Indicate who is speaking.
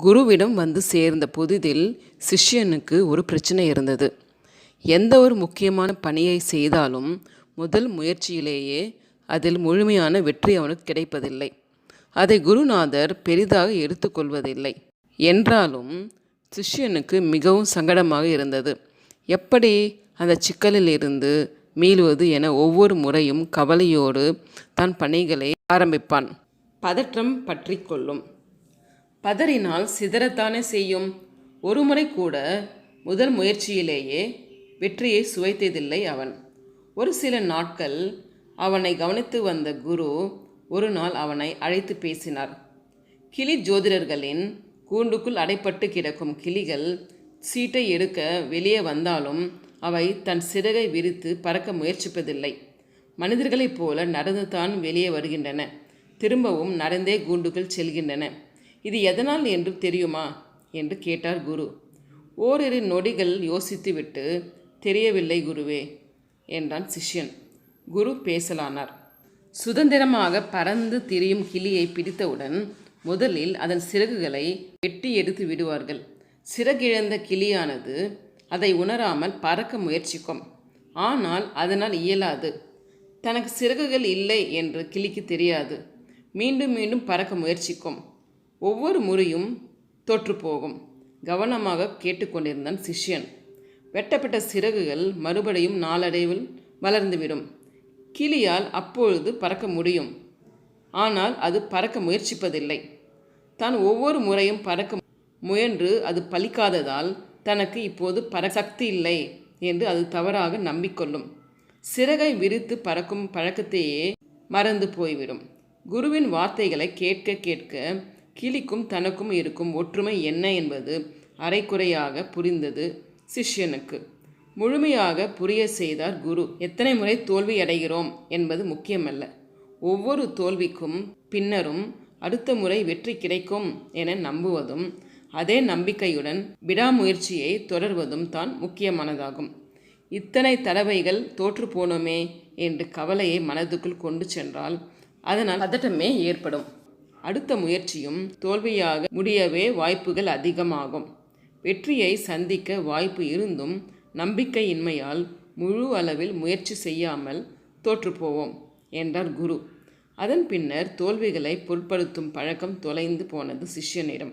Speaker 1: குருவிடம் வந்து சேர்ந்த புதிதில் சிஷ்யனுக்கு ஒரு பிரச்சனை இருந்தது. எந்த ஒரு முக்கியமான பணியை செய்தாலும் முதல் முயற்சியிலேயே அதில் முழுமையான வெற்றி அவனுக்கு கிடைப்பதில்லை. அதை குருநாதர் பெரிதாக எடுத்துக்கொள்வதில்லை. என்றாலும் சிஷ்யனுக்கு மிகவும் சங்கடமாக இருந்தது. எப்படி அந்த சிக்கலில் இருந்து மீள்வது என ஒவ்வொரு முறையும் கவலையோடு தன் பணிகளை ஆரம்பிப்பான். பதற்றம் பற்றி கொள்ளும். பதறினால் சிதறத்தானே செய்யும். ஒரு முறை கூட முதல் முயற்சியிலேயே வெற்றியை சுவைத்ததில்லை அவன். ஒரு சில நாட்கள் அவனை கவனித்து வந்த குரு ஒரு நாள் அவனை அழைத்து பேசினார். கிளி ஜோதிடர்களின் கூண்டுக்குள் அடைப்பட்டு கிடக்கும் கிளிகள் சீட்டை எடுக்க வெளியே வந்தாலும் அவை தன் சிறகை விரித்து பறக்க முயற்சிப்பதில்லை. மனிதர்களைப் போல நடந்துதான் வெளியே வருகின்றன, திரும்பவும் நடந்தே கூண்டுக்குள் செல்கின்றன. இது எதனால் என்று தெரியுமா என்று கேட்டார் குரு. ஓரிரு நொடிகள் யோசித்துவிட்டு, தெரியவில்லை குருவே என்றான் சிஷ்யன். குரு பேசலானார். சுதந்திரமாக பறந்து திரியும் கிளியை பிடித்தவுடன் முதலில் அதன் சிறகுகளை வெட்டி எடுத்து விடுவார்கள். சிறகிழந்த கிளியானது அதை உணராமல் பறக்க முயற்சிக்கும். ஆனால் அதனால் இயலாது. தனக்கு சிறகுகள் இல்லை என்று கிளிக்கு தெரியாது. மீண்டும் மீண்டும் பறக்க முயற்சிக்கும். ஒவ்வொரு முறையும் தோற்றுப்போகும். கவனமாக கேட்டுக்கொண்டிருந்தான் சிஷ்யன். வெட்டப்பட்ட சிறகுகள் மறுபடியும் நாளடைவில் வளர்ந்துவிடும். கிளியால் அப்பொழுது பறக்க முடியும். ஆனால் அது பறக்க முயற்சிப்பதில்லை. தான் ஒவ்வொரு முறையும் பறக்க முயன்று அது பலிக்காததால் தனக்கு இப்போது சக்தி இல்லை என்று அது தவறாக நம்பிக்கொள்ளும். சிறகை விரித்து பறக்கும் பழக்கத்தையே மறந்து போய்விடும். குருவின் வார்த்தைகளை கேட்க கேட்க கிளிக்கும் தனக்கும் இருக்கும் ஒற்றுமை என்ன என்பது அரைக்குறையாக புரிந்தது சிஷ்யனுக்கு. முழுமையாக புரிய செய்தார் குரு. எத்தனை முறை தோல்வி அடைகிறோம் என்பது முக்கியமல்ல. ஒவ்வொரு தோல்விக்கும் பின்னரும் அடுத்த முறை வெற்றி கிடைக்கும் என நம்புவதும் அதே நம்பிக்கையுடன் விடாமுயற்சியை தொடர்வதும் தான் முக்கியமானதாகும். இத்தனை தடவைகள் தோற்று போனோமே என்று கவலையை மனதுக்குள் கொண்டு சென்றால் அதனால் பதட்டமே ஏற்படும். அடுத்த முயற்சியும் தோல்வியாக முடியவே வாய்ப்புகள் அதிகமாகும். வெற்றியை சந்திக்க வாய்ப்பு இருந்தும் நம்பிக்கையின்மையால் முழு அளவில் முயற்சி செய்யாமல் தோற்றுப்போவோம் என்றார் குரு. அதன் பின்னர் தோல்விகளை பொருட்படுத்தும் பழக்கம் தொலைந்து போனது சிஷ்யனிடம்.